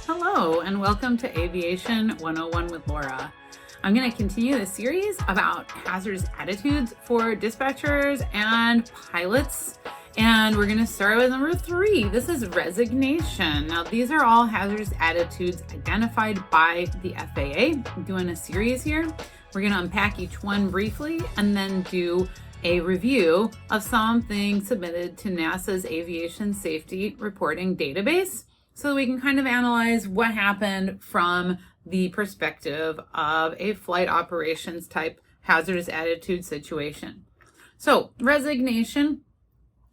Hello, and welcome to Aviation 101 with Laura. I'm going to continue the series about hazardous attitudes for dispatchers and pilots. And we're going to start with number 3. This is resignation. Now, these are all hazardous attitudes identified by the FAA. I'm doing a series here. We're going to unpack each one briefly and then do a review of something submitted to NASA's Aviation Safety Reporting Database, so that we can kind of analyze what happened from the perspective of a flight operations type hazardous attitude situation. So resignation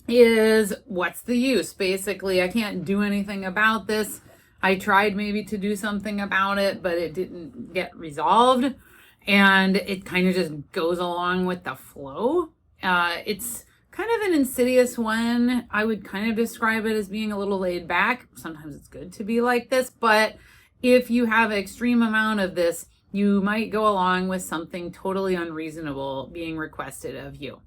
is, what's the use? Basically, I can't do anything about this. I tried maybe to do something about it, but it didn't get resolved. And it kind of just goes along with the flow. It's kind of an insidious one. I would kind of describe it as being a little laid back. Sometimes it's good to be like this, but if you have an extreme amount of this, you might go along with something totally unreasonable being requested of you.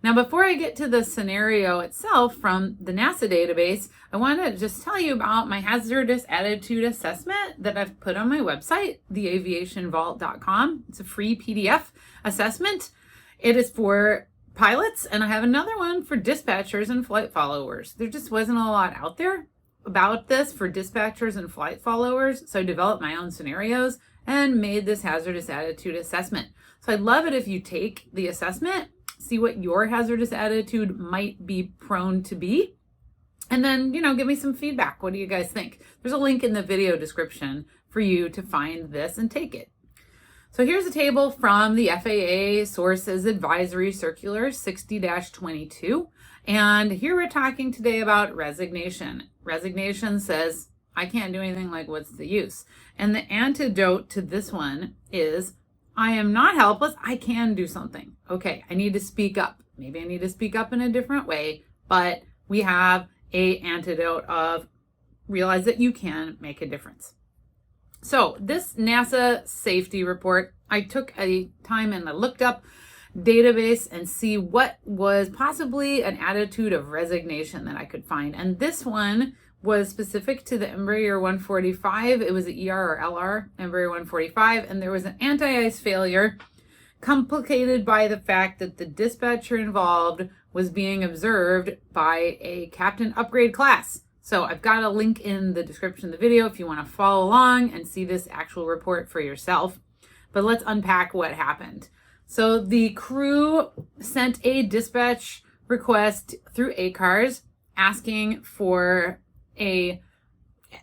Now, before I get to the scenario itself from the NASA database, I want to just tell you about my hazardous attitude assessment that I've put on my website, theaviationvault.com. It's a free PDF assessment. It is for pilots, and I have another one for dispatchers and flight followers. There just wasn't a lot out there about this for dispatchers and flight followers, so I developed my own scenarios and made this hazardous attitude assessment. So I'd love it if you take the assessment, see what your hazardous attitude might be prone to be, and then, give me some feedback. What do you guys think? There's a link in the video description for you to find this and take it. So here's a table from the FAA Sources Advisory Circular 60-22. And here we're talking today about resignation. Resignation says, I can't do anything, like what's the use? And the antidote to this one is, I am not helpless, I can do something. Okay, I need to speak up. Maybe I need to speak up in a different way, but we have an antidote of realize that you can make a difference. So this NASA safety report, I took a time and I looked up database and see what was possibly an attitude of resignation that I could find. And this one was specific to the Embraer 145. It was an ER or LR, Embraer 145, and there was an anti-ice failure complicated by the fact that the dispatcher involved was being observed by a captain upgrade class. So I've got a link in the description of the video if you want to follow along and see this actual report for yourself. But let's unpack what happened. So the crew sent a dispatch request through ACARS asking for a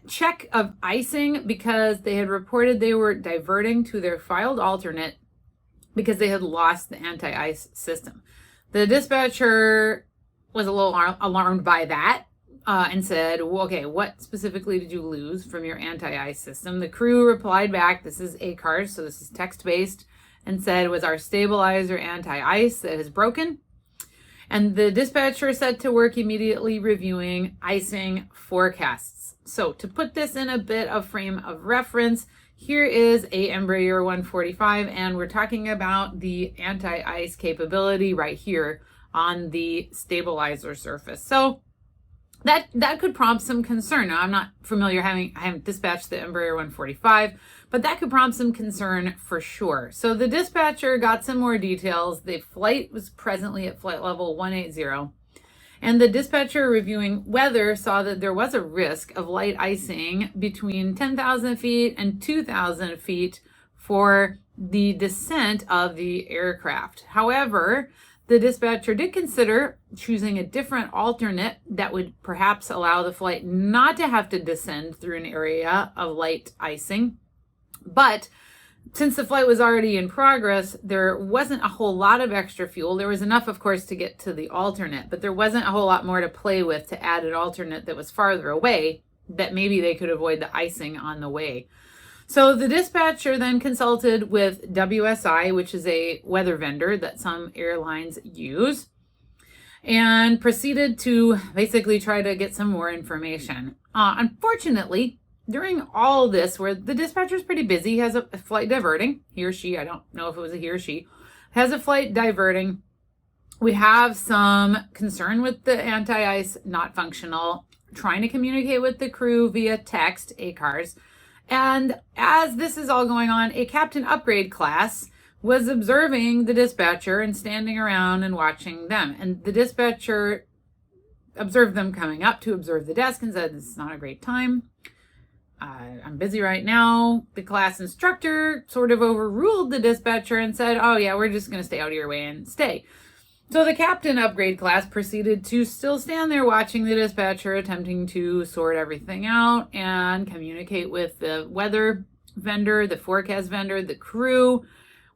check of icing because they had reported they were diverting to their filed alternate because they had lost the anti-ice system. The dispatcher was a little alarmed by that. And said, well, okay, what specifically did you lose from your anti-ice system? The crew replied back, this is ACARS, so this is text-based, and said, was our stabilizer anti-ice that is broken? And the dispatcher set to work immediately reviewing icing forecasts. So to put this in a bit of frame of reference, here is a Embraer 145, and we're talking about the anti-ice capability right here on the stabilizer surface. So that could prompt some concern. Now, I'm not familiar, I haven't dispatched the Embraer 145, but that could prompt some concern for sure. So the dispatcher got some more details. The flight was presently at flight level 180, and the dispatcher reviewing weather saw that there was a risk of light icing between 10,000 feet and 2,000 feet for the descent of the aircraft. However, the dispatcher did consider choosing a different alternate that would perhaps allow the flight not to have to descend through an area of light icing. But since the flight was already in progress, there wasn't a whole lot of extra fuel. There was enough, of course, to get to the alternate, but there wasn't a whole lot more to play with to add an alternate that was farther away that maybe they could avoid the icing on the way. So the dispatcher then consulted with WSI, which is a weather vendor that some airlines use, and proceeded to basically try to get some more information. Unfortunately, during all this, where the dispatcher is pretty busy, he has a flight diverting, he or she, I don't know if it was a he or she, has a flight diverting. We have some concern with the anti-ice not functional. trying to communicate with the crew via text, ACARS. And as this is all going on, a captain upgrade class was observing the dispatcher and standing around and watching them. And the dispatcher observed them coming up to observe the desk and said, "This is not a great time. I'm busy right now." The class instructor sort of overruled the dispatcher and said, "Oh yeah, we're just going to stay out of your way and stay." So the captain upgrade class proceeded to still stand there watching the dispatcher, attempting to sort everything out and communicate with the weather vendor, the forecast vendor, the crew.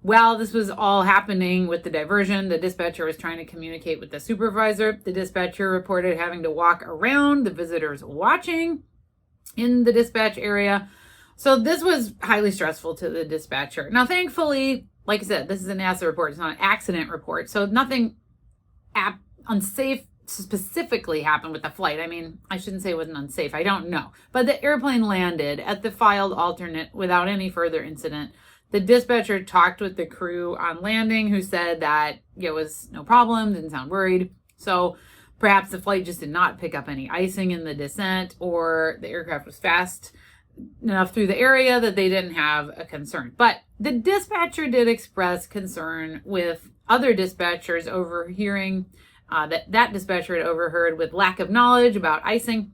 While this was all happening with the diversion, the dispatcher was trying to communicate with the supervisor. The dispatcher reported having to walk around the visitors watching in the dispatch area. So this was highly stressful to the dispatcher. Now, thankfully, like I said, this is a NASA report. It's not an accident report. So nothing unsafe specifically happened with the flight. I mean, I shouldn't say it wasn't unsafe. I don't know. But the airplane landed at the filed alternate without any further incident. The dispatcher talked with the crew on landing, who said that it was no problem, didn't sound worried. So perhaps the flight just did not pick up any icing in the descent, or the aircraft was fast enough through the area that they didn't have a concern. But the dispatcher did express concern with other dispatchers overhearing that dispatcher had overheard with lack of knowledge about icing.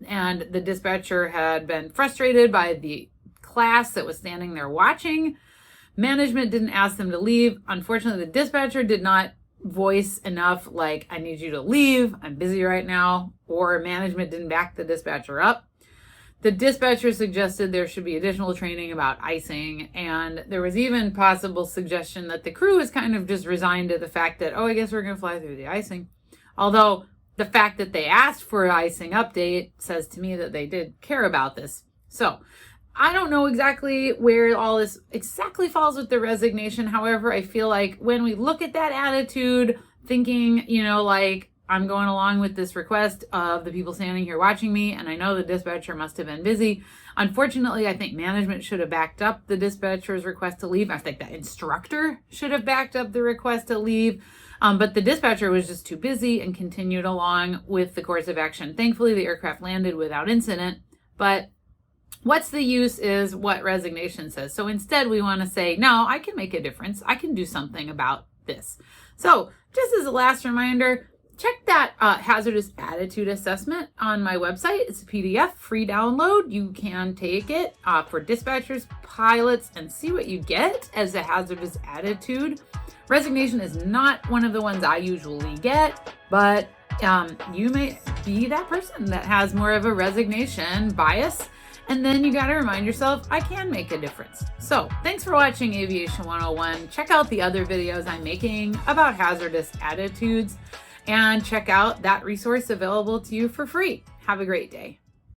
And the dispatcher had been frustrated by the class that was standing there watching. Management didn't ask them to leave. Unfortunately, the dispatcher did not voice enough, like, "I need you to leave, I'm busy right now," or management didn't back the dispatcher up. The dispatcher suggested there should be additional training about icing, and there was even possible suggestion that the crew is kind of just resigned to the fact that, "Oh, I guess we're going to fly through the icing." Although the fact that they asked for an icing update says to me that they did care about this. So I don't know exactly where all this exactly falls with the resignation. However, I feel like when we look at that attitude, thinking, like, I'm going along with this request of the people standing here watching me, and I know the dispatcher must have been busy. Unfortunately, I think management should have backed up the dispatcher's request to leave. I think the instructor should have backed up the request to leave. But the dispatcher was just too busy and continued along with the course of action. Thankfully, the aircraft landed without incident, but what's the use is what resignation says. So instead, we want to say, no, I can make a difference. I can do something about this. So just as a last reminder, check that hazardous attitude assessment on my website. It's a PDF, free download. You can take it for dispatchers, pilots, and see what you get as a hazardous attitude. Resignation is not one of the ones I usually get, but you may be that person that has more of a resignation bias. And then you got to remind yourself, I can make a difference. So thanks for watching Aviation 101. Check out the other videos I'm making about hazardous attitudes, and check out that resource available to you for free. Have a great day.